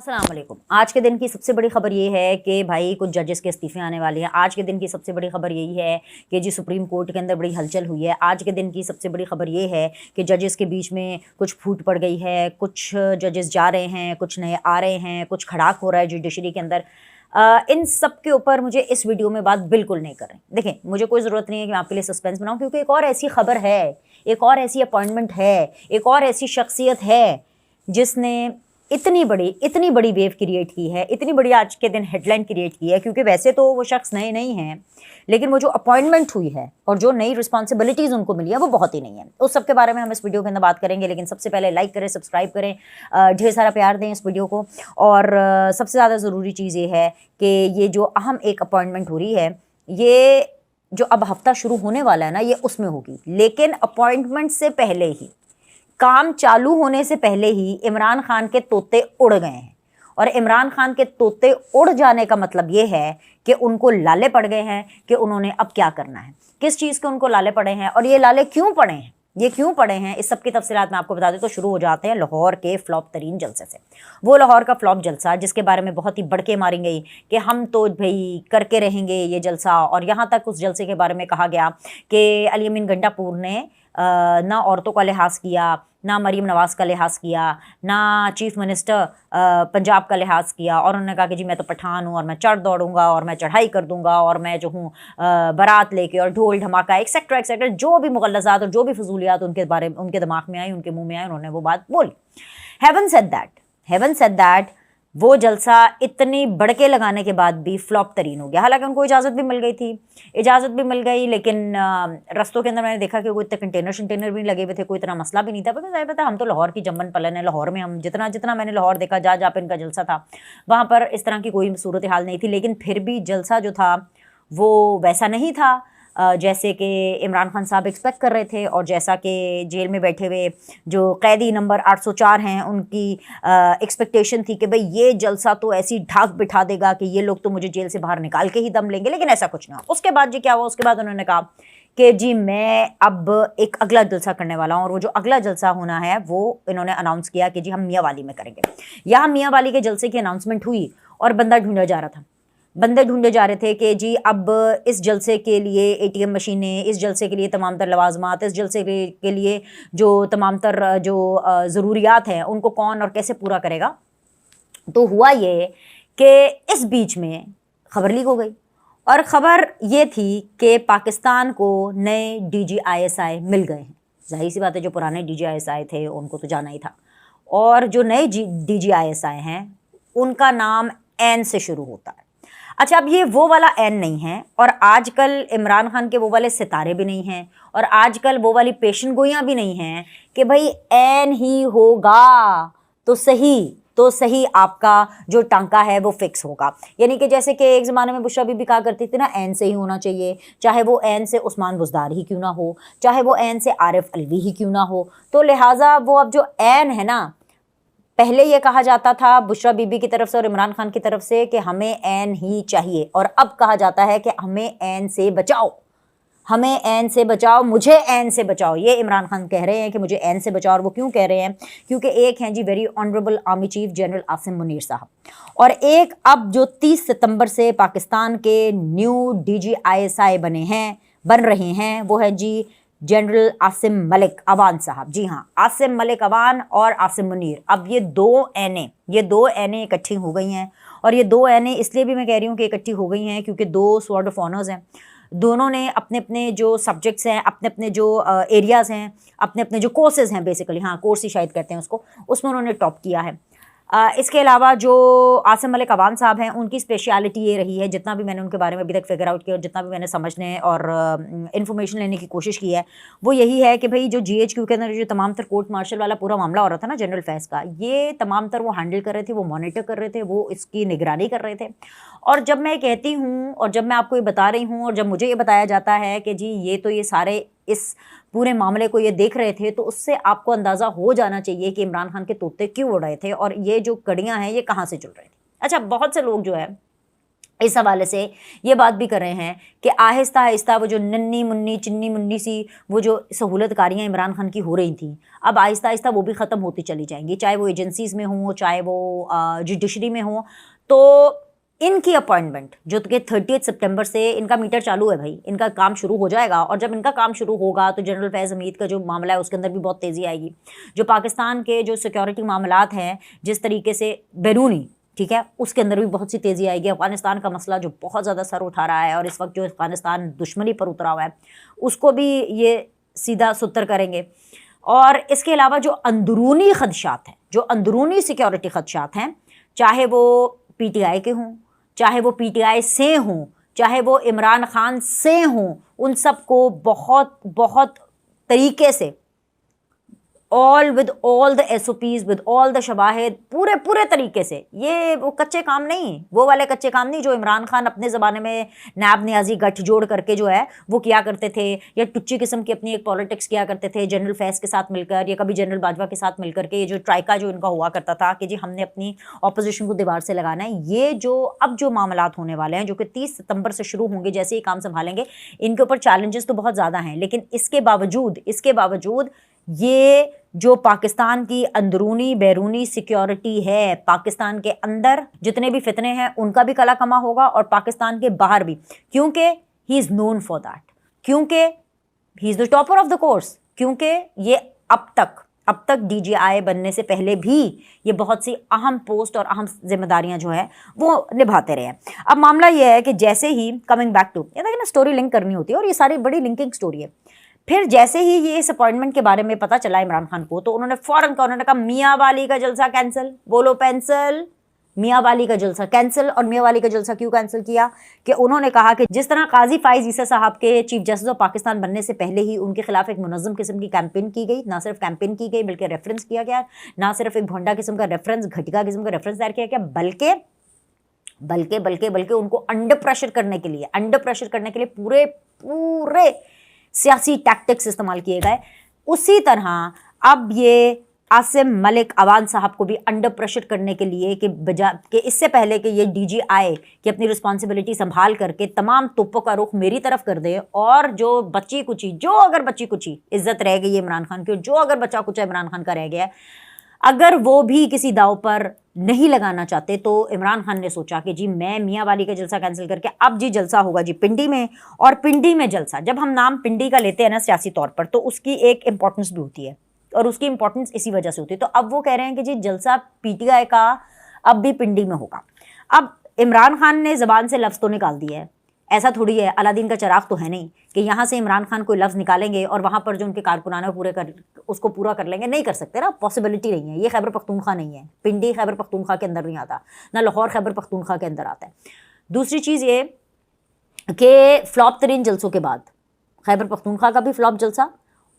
अस्सलाम वालेकुम। आज के दिन की सबसे बड़ी ख़बर ये है कि भाई कुछ जजेस के इस्तीफ़े आने वाले हैं। आज के दिन की सबसे बड़ी ख़बर यही है कि जी सुप्रीम कोर्ट के अंदर बड़ी हलचल हुई है। आज के दिन की सबसे बड़ी ख़बर ये है कि जजेस के बीच में कुछ फूट पड़ गई है, कुछ जजेस जा रहे हैं, कुछ नए आ रहे हैं, कुछ खड़ाक हो रहा है जुडिशरी के अंदर। इन सब के ऊपर मुझे इस वीडियो में बात बिल्कुल नहीं कर रही। देखें, मुझे कोई ज़रूरत नहीं है कि मैं आपके लिए सस्पेंस बनाऊँ, क्योंकि एक और ऐसी ख़बर है, एक और ऐसी अपॉइंटमेंट है, एक और ऐसी शख्सियत है जिसने इतनी बड़ी वेव क्रिएट की है, इतनी बड़ी आज के दिन हेडलाइन क्रिएट की है। क्योंकि वैसे तो वो शख्स नए नहीं हैं, लेकिन वो जो अपॉइंटमेंट हुई है और जो नई रिस्पॉन्सिबिलिटीज़ उनको मिली है वो बहुत ही नहीं है। उस सब के बारे में हम इस वीडियो के अंदर बात करेंगे। लेकिन सबसे पहले लाइक करें, सब्सक्राइब करें, ढेर सारा प्यार दें इस वीडियो को। और सबसे ज़्यादा ज़रूरी चीज़ ये है कि ये जो अहम एक अपॉइंटमेंट हो रही है, ये जो अब हफ्ता शुरू होने वाला है ना, ये उसमें होगी। लेकिन अपॉइंटमेंट से पहले ही, काम चालू होने से पहले ही इमरान खान के तोते उड़ गए हैं। और इमरान खान के तोते उड़ जाने का मतलब ये है कि उनको लाले पड़ गए हैं कि उन्होंने अब क्या करना है, किस चीज़ के उनको लाले पड़े हैं और ये लाले क्यों पड़े हैं, ये क्यों पड़े हैं, इस सब की तफसीलात मैं आपको बता दूं। तो शुरू हो जाते हैं लाहौर के फ्लॉप तरीन जलसे से। वो लाहौर का फ्लॉप जलसा जिसके बारे में बहुत ही बड़के मारी गई कि हम तो भाई करके रहेंगे ये जलसा। और यहाँ तक उस जलसे के बारे में कहा गया कि अली अमीन गंडापुर ने ना औरतों का लिहाज किया, ना मरीम नवाज़ का लिहाज किया, ना चीफ मिनिस्टर पंजाब का लिहाज किया। और उन्होंने कहा कि जी मैं तो पठान हूँ और मैं चढ़ दौड़ूंगा और मैं चढ़ाई कर दूंगा और मैं जो हूँ बारात लेके और ढोल धमाका एक्सेट्रा एक्सेट्रा, जो भी मुगल्लज़ात और जो भी फजूलियात उनके बारे में उनके दिमाग में आई, उनके मुंह में आई, उन्होंने वो बात बोली। हैवन सेड दैट वो जलसा इतनी बड़के लगाने के बाद भी फ्लॉप तरीन हो गया। हालांकि उनको इजाज़त भी मिल गई, लेकिन रस्तों के अंदर मैंने देखा कि कोई इतने कंटेनर भी लगे हुए थे, कोई इतना मसला भी नहीं था। पर पता हम तो लाहौर की जम्मन पलन है, लाहौर में हम जितना मैंने लाहौर देखा, जहाँ पे इनका जलसा था वहाँ पर इस तरह की कोई सूरत हाल नहीं थी। लेकिन फिर भी जलसा जो था वो वैसा नहीं था जैसे कि इमरान खान साहब एक्सपेक्ट कर रहे थे। और जैसा कि जेल में बैठे हुए जो कैदी नंबर 804 हैं, उनकी एक्सपेक्टेशन थी कि भाई ये जलसा तो ऐसी ढाक बिठा देगा कि ये लोग तो मुझे जेल से बाहर निकाल के ही दम लेंगे। लेकिन ऐसा कुछ ना। उसके बाद जी क्या हुआ, उसके बाद उन्होंने कहा कि जी मैं अब एक अगला जलसा करने वाला हूँ। और वो जो अगला जलसा होना है वो इन्होंने अनाउंस किया कि जी हम मियाँ वाली में करेंगे। यहाँ मियाँ वाली के जलसे की अनाउंसमेंट हुई और बंदे ढूंढे जा रहे थे कि जी अब इस जलसे के लिए एटीएम मशीनें, इस जलसे के लिए तमाम तर लवाजमात, इस जलसे के लिए जो तमाम तर जो ज़रूरियात हैं उनको कौन और कैसे पूरा करेगा। तो हुआ ये कि इस बीच में खबर लीक हो गई। और ख़बर ये थी कि पाकिस्तान को नए DGISI मिल गए हैं। जाहिर सी बात है, जो पुराने DGISI थे उनको तो जाना ही था। और जो नए DGISI हैं उनका नाम एन से शुरू होता है। अच्छा, अब ये वो वाला एन नहीं है, और आजकल इमरान खान के वो वाले सितारे भी नहीं हैं, और आजकल वो वाली पेशन गोइयाँ भी नहीं हैं कि भाई एन ही होगा तो सही आपका जो टांका है वो फिक्स होगा। यानी कि जैसे कि एक ज़माने में बुशरा बीबी कहा करती थी ना, एन से ही होना चाहिए, चाहे वो एन से उस्मान बुज़दार ही क्यों ना हो, चाहे वो एन से आरिफ अलवी ही क्यों ना हो। तो लिहाजा वो अब जो एन है ना, पहले ये कहा जाता था बुशरा बीबी की तरफ से और इमरान खान की तरफ से कि हमें एन ही चाहिए, और अब कहा जाता है कि हमें एन से बचाओ, मुझे एन से बचाओ। ये इमरान खान कह रहे हैं कि मुझे एन से बचाओ। और वो क्यों कह रहे हैं? क्योंकि एक हैं जी very honourable army chief general Asim Munir साहब, और एक अब जो 30 सितंबर से पाकिस्तान के न्यू DGISI बन रहे हैं, वो है जी जनरल आसिम मलिक अवान साहब। जी हाँ, आसिम मलिक अवान और आसिम मुनीर। अब ये दो एने इकट्ठी हो गई हैं। और ये दो एने इसलिए भी मैं कह रही हूँ कि इकट्ठी हो गई हैं क्योंकि दो स्वॉर्ड ऑफ ऑनर्स हैं। दोनों ने अपने अपने जो सब्जेक्ट्स हैं, अपने अपने जो एरियाज़ हैं, अपने अपने जो कोर्सेज़ हैं, बेसिकली हाँ कोर्स ही शायद कहते हैं उसको, उसमें उन्होंने टॉप किया है। इसके अलावा जो आसिम मलिक अवान साहब हैं, उनकी स्पेशलिटी ये रही है, जितना भी मैंने उनके बारे में अभी तक फिगर आउट किया और जितना भी मैंने समझने और इन्फॉर्मेशन लेने की कोशिश की है, वो यही है कि भाई जो GHQ के अंदर जो तमाम तर कोर्ट मार्शल वाला पूरा मामला हो रहा था ना जनरल फैज़ का, ये तमाम तर वो हैंडल कर रहे थे, वो मॉनिटर कर रहे थे, वो इसकी निगरानी कर रहे थे। और जब मैं कहती हूँ और जब मैं आपको ये बता रही हूँ और जब मुझे ये बताया जाता है कि जी ये सारे इस पूरे मामले को ये देख रहे थे, तो उससे आपको अंदाज़ा हो जाना चाहिए कि इमरान खान के तोते क्यों उड़ रहे थे और ये जो कड़ियाँ हैं ये कहाँ से चल रही थी। अच्छा, बहुत से लोग जो है इस हवाले से ये बात भी कर रहे हैं कि आहिस्ता आहिस्ता वो जो नन्ही मुन्नी चिन्नी मुन्नी सी वो जो सहूलतकारियाँ इमरान खान की हो रही थी, अब आहिस्ता आहिस्ता वो भी ख़त्म होती चली जाएंगी, चाहे वो एजेंसीज़ में हों, चाहे वो जुडिशरी में हों। तो इनकी अपॉइंटमेंट जो कि 30 सितंबर से इनका मीटर चालू है भाई, इनका काम शुरू हो जाएगा। और जब इनका काम शुरू होगा तो जनरल फैज़ हमीद का जो मामला है उसके अंदर भी बहुत तेज़ी आएगी। जो पाकिस्तान के जो सिक्योरिटी मामलात हैं जिस तरीके से बैरूनी, ठीक है, उसके अंदर भी बहुत सी तेज़ी आएगी। अफ़गानिस्तान का मसला जो बहुत ज़्यादा सर उठा रहा है और इस वक्त जो अफ़गानिस्तान दुश्मनी पर उतरा हुआ है उसको भी ये सीधा सुतर करेंगे। और इसके अलावा जो अंदरूनी ख़दशात हैं, जो अंदरूनी सिक्योरिटी ख़दशात हैं, चाहे वो PTI के हों, चाहे वो PTI से हों, चाहे वो इमरान खान से हों, उन सब को बहुत बहुत तरीके से all with all the SOPs with all the शवाहिद, पूरे पूरे तरीके से, ये वो कच्चे काम नहीं, वो वाले कच्चे काम नहीं जो इमरान खान अपने ज़माने में नायब नियाजी गठजोड़ करके जो है वो किया करते थे, या टुच्ची किस्म की अपनी एक पॉलिटिक्स किया करते थे जनरल फैज़ के साथ मिलकर या कभी जनरल बाजवा के साथ मिलकर के। ये जो ट्राइका जो इनका हुआ करता था कि जी हमने अपनी अपोजिशन को दीवार से लगाना है, ये जो अब जो मामलात होने वाले हैं जो कि 30 सितंबर से शुरू होंगे, जैसे ही काम संभालेंगे, इनके ऊपर चैलेंजेस तो बहुत ज़्यादा हैं। लेकिन इसके बावजूद ये जो पाकिस्तान की अंदरूनी बैरूनी सिक्योरिटी है, पाकिस्तान के अंदर जितने भी फितने हैं उनका भी कला कमा होगा और पाकिस्तान के बाहर भी, क्योंकि he is known for that, क्योंकि he is the topper of the course, क्योंकि ये अब तक DGI बनने से पहले भी ये बहुत सी अहम पोस्ट और अहम जिम्मेदारियां जो है वो निभाते रहे हैं। अब मामला ये है कि जैसे ही कमिंग बैक टू, ये देखिए ना, स्टोरी लिंक करनी होती है और ये सारी बड़ी लिंकिंग स्टोरी है। फिर जैसे ही ये इस अपॉइंटमेंट के बारे में पता चला इमरान खान को, तो उन्होंने फ़ौरन कहा मियाँ वाली का जलसा कैंसिल, बोलो पेंसिल, मियाँ वाली का जलसा कैंसिल। और मियाँ वाली का जलसा क्यों कैंसिल किया कि उन्होंने कहा कि जिस तरह काजी फ़ाइज़ ईसा साहब के चीफ जस्टिस ऑफ पाकिस्तान बनने से पहले ही उनके खिलाफ एक मुनज़्ज़म किस्म की कैंपेन की गई, ना सिर्फ कैंपेन की गई बल्कि रेफरेंस किया गया, ना सिर्फ एक भोंडा किस्म का रेफरेंस, घटिया किस्म का रेफरेंस तैयार किया गया, बल्कि उनको अंडर प्रेशर करने के लिए पूरे सियासी टैक्टिक्स इस्तेमाल किए गए। उसी तरह अब ये आसिम मलिक अवान साहब को भी अंडर प्रेशर करने के लिए कि इससे पहले कि ये DGI की अपनी रिस्पॉन्सिबिलिटी संभाल करके तमाम तोपों का रुख मेरी तरफ कर दे, और जो अगर बच्ची कुची इज्जत रह गई है इमरान खान की, जो अगर बचा कुचा इमरान खान का रह गया है, अगर वो भी किसी दाव पर नहीं लगाना चाहते, तो इमरान खान ने सोचा कि जी मैं मियाँ वाली का जलसा कैंसिल करके अब जी जलसा होगा जी पिंडी में। और पिंडी में जलसा, जब हम नाम पिंडी का लेते हैं ना सियासी तौर पर, तो उसकी एक इम्पॉर्टेंस भी होती है और उसकी इम्पॉर्टेंस इसी वजह से होती है। तो अब वो कह रहे हैं कि जी जलसा PTI का अब भी पिंडी में होगा। अब इमरान खान ने ज़बान से लफ्ज़ तो निकाल दिया है, ऐसा थोड़ी है, अलादीन का चिराग तो है नहीं कि यहाँ से इमरान खान कोई लफ्ज़ निकालेंगे और वहाँ पर जो उनके कारकुनाने उसको पूरा कर लेंगे, नहीं कर सकते ना, पॉसिबिलिटी नहीं है। ये खैबर पख्तूनख्वा नहीं है, पिंडी खैबर पख्तूनख्वा के अंदर नहीं आता, ना लाहौर खैबर पख्तूनख्वा के अंदर आता है। दूसरी चीज़ ये कि फ्लॉप तरीन जलसों के बाद खैबर पख्तूनख्वा का भी फ्लॉप जलसा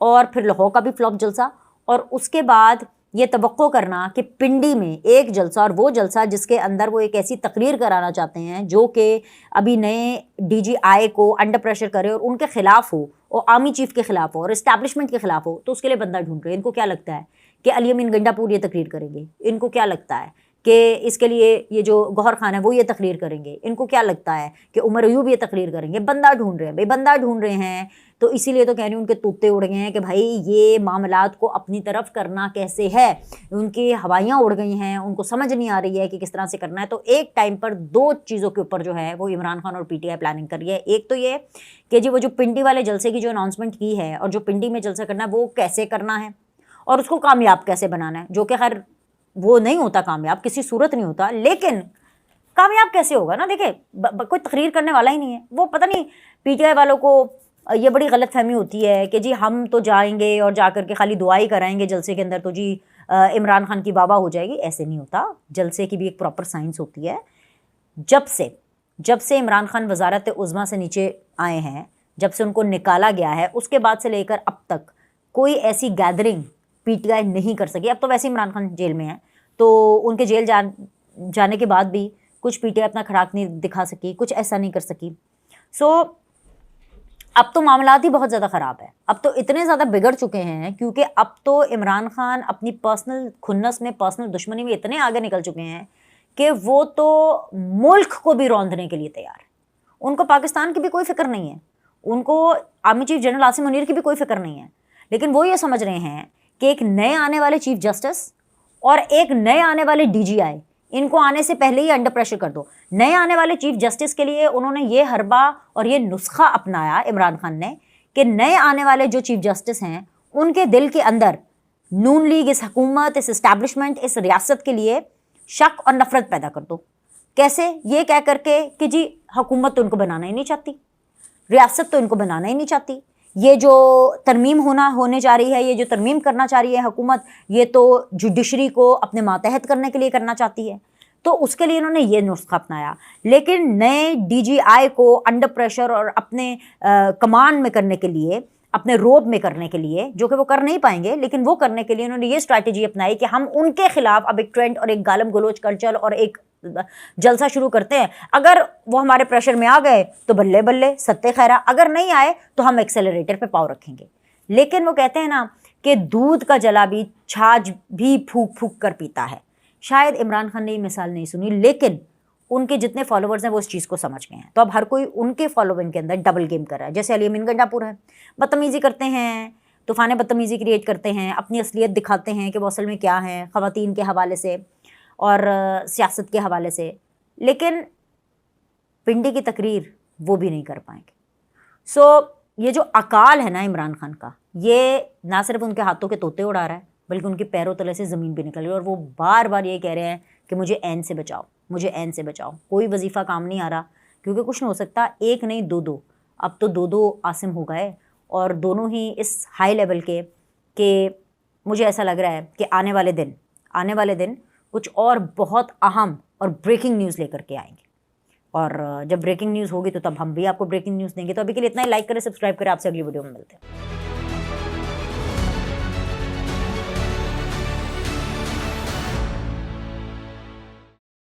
और फिर लाहौर का भी फ्लॉप जलसा, और उसके बाद ये तवक्को करना कि पिंडी में एक जलसा, और वो जलसा जिसके अंदर वो एक ऐसी तकरीर कराना चाहते हैं जो कि अभी नए DGI को अंडर प्रेशर करे और उनके खिलाफ हो, और आर्मी चीफ के खिलाफ हो और इस्टेब्लिशमेंट के खिलाफ हो, तो उसके लिए बंदा ढूंढ रहे हैं। इनको क्या लगता है कि अली अमीन गंडापुर ये तकरीर करेंगे? इनको क्या लगता है कि इसके लिए ये जो गौहर खान है वो ये तकरीर करेंगे? इनको क्या लगता है कि उमर अयूब ये तकरीर करेंगे? बंदा ढूंढ रहे हैं भाई, बंदा ढूंढ रहे हैं। तो इसीलिए तो कह रही हूँ उनके तोते उड़ गए हैं कि भाई ये मामलात को अपनी तरफ करना कैसे है, उनकी हवाइयाँ उड़ गई हैं, उनको समझ नहीं आ रही है कि किस तरह से करना है। तो एक टाइम पर दो चीज़ों के ऊपर जो है वो इमरान खान और PTI प्लानिंग कर रही है। एक तो ये कि जी वो जो पिंडी वाले जलसे की जो अनाउंसमेंट की है और जो पिंडी में जलसा करना है वो कैसे करना है और उसको कामयाब कैसे बनाना है, जो कि खैर वो नहीं होता कामयाब, किसी सूरत नहीं होता, लेकिन कामयाब कैसे होगा ना। देखिए कोई तकरीर करने वाला ही नहीं है, वो पता नहीं PTI वालों को ये बड़ी गलत फहमी होती है कि जी हम तो जाएंगे और जा कर के खाली दुआ ही कराएंगे जलसे के अंदर तो जी इमरान खान की वाह हो जाएगी। ऐसे नहीं होता, जलसे की भी एक प्रॉपर साइंस होती है। जब से इमरान खान वजारत उज़्मा से नीचे आए हैं, जब से उनको निकाला गया है, उसके बाद से लेकर अब तक कोई ऐसी गैदरिंग PTI नहीं कर सकी। अब तो वैसे इमरान खान जेल में है, तो उनके जेल जाने के बाद भी कुछ PTI अपना खड़ाक नहीं दिखा सकी, कुछ ऐसा नहीं कर सकी। सो अब तो मामलात ही बहुत ज़्यादा ख़राब है, अब तो इतने ज़्यादा बिगड़ चुके हैं क्योंकि अब तो इमरान खान अपनी पर्सनल खुन्नस में, पर्सनल दुश्मनी में इतने आगे निकल चुके हैं کہ وہ تو ملک کو بھی روندنے کے لیے تیار ہے. ان کو پاکستان کی بھی کوئی فکر نہیں ہے, ان کو army chief general Asim Munir کی بھی کوئی فکر نہیں ہے, لیکن وہ یہ سمجھ رہے ہیں کہ ایک نئے آنے والے چیف جسٹس اور ایک نئے آنے والے ڈی جی آئی, ان کو آنے سے پہلے ہی انڈر پریشر کر دو. نئے آنے والے چیف جسٹس کے لیے انہوں نے یہ حربہ اور یہ نسخہ اپنایا عمران خان نے کہ نئے آنے والے جو چیف جسٹس ہیں ان کے دل کے اندر نون لیگ, اس حکومت, اس اسٹیبلشمنٹ, اس ریاست کے لیے شک اور نفرت پیدا کر دو. کیسے؟ یہ کہہ کر کے کہ جی حکومت تو ان کو بنانا ہی نہیں چاہتی, ریاست تو ان کو بنانا ہی نہیں چاہتی, یہ جو ترمیم ہونے جا رہی ہے, یہ جو ترمیم کرنا چاہ رہی ہے حکومت, یہ تو جوڈیشری کو اپنے ماتحت کرنے کے لیے کرنا چاہتی ہے. تو اس کے لیے انہوں نے یہ نسخہ اپنایا. لیکن نئے ڈی جی آئی کو انڈر پریشر اور اپنے کمانڈ میں کرنے کے لیے, اپنے روب میں کرنے کے لیے, جو کہ وہ کر نہیں پائیں گے, لیکن وہ کرنے کے لیے انہوں نے یہ اسٹریٹجی اپنائی کہ ہم ان کے خلاف اب ایک ٹرینڈ اور ایک گالم گلوچ کلچر اور ایک جلسہ شروع کرتے ہیں. اگر وہ ہمارے پریشر میں آ گئے تو بلے بلے ستے خیرہ, اگر نہیں آئے تو ہم ایکسیلریٹر پہ پاؤں رکھیں گے. لیکن وہ کہتے ہیں نا کہ دودھ کا جلا بھی چھاچھ بھی پھونک پھونک کر پیتا ہے. شاید عمران خان نے یہ مثال نہیں سنی, لیکن ان کے جتنے فالوورز ہیں وہ اس چیز کو سمجھ گئے ہیں. تو اب ہر کوئی ان کے فالوئنگ کے اندر ڈبل گیم کر رہا ہے. جیسے علی امین گنڈاپور ہے, بدتمیزی کرتے ہیں, طوفان بدتمیزی کریٹ کرتے ہیں, اپنی اصلیت دکھاتے ہیں کہ وہ اصل میں کیا ہیں, خواتین کے حوالے سے اور سیاست کے حوالے سے, لیکن پنڈی کی تقریر وہ بھی نہیں کر پائیں گے. سو یہ جو اکال ہے نا عمران خان کا, یہ نہ صرف ان کے ہاتھوں کے طوطے اڑا رہا ہے بلکہ ان کے پیروں تلے سے زمین بھی نکل رہی ہے. اور وہ بار بار یہ کہہ رہے ہیں کہ مجھے عین سے بچاؤ, مجھے عین سے بچاؤ. کوئی وظیفہ کام نہیں آ رہا, کیونکہ کچھ نہیں ہو سکتا, ایک نہیں دو, اب تو دو عاصم ہو گئے, اور دونوں ہی اس ہائی لیول کے کہ مجھے ایسا لگ رہا ہے کہ آنے والے دن کچھ اور بہت اہم اور بریکنگ نیوز لے کر کے آئیں گے. اور جب بریکنگ نیوز ہوگی تو تب ہم بھی آپ کو بریکنگ نیوز دیں گے. تو ابھی کے لیے اتنا ہی. لائک کریں, سبسکرائب کریں. آپ سے اگلی ویڈیو میں ملتے ہیں.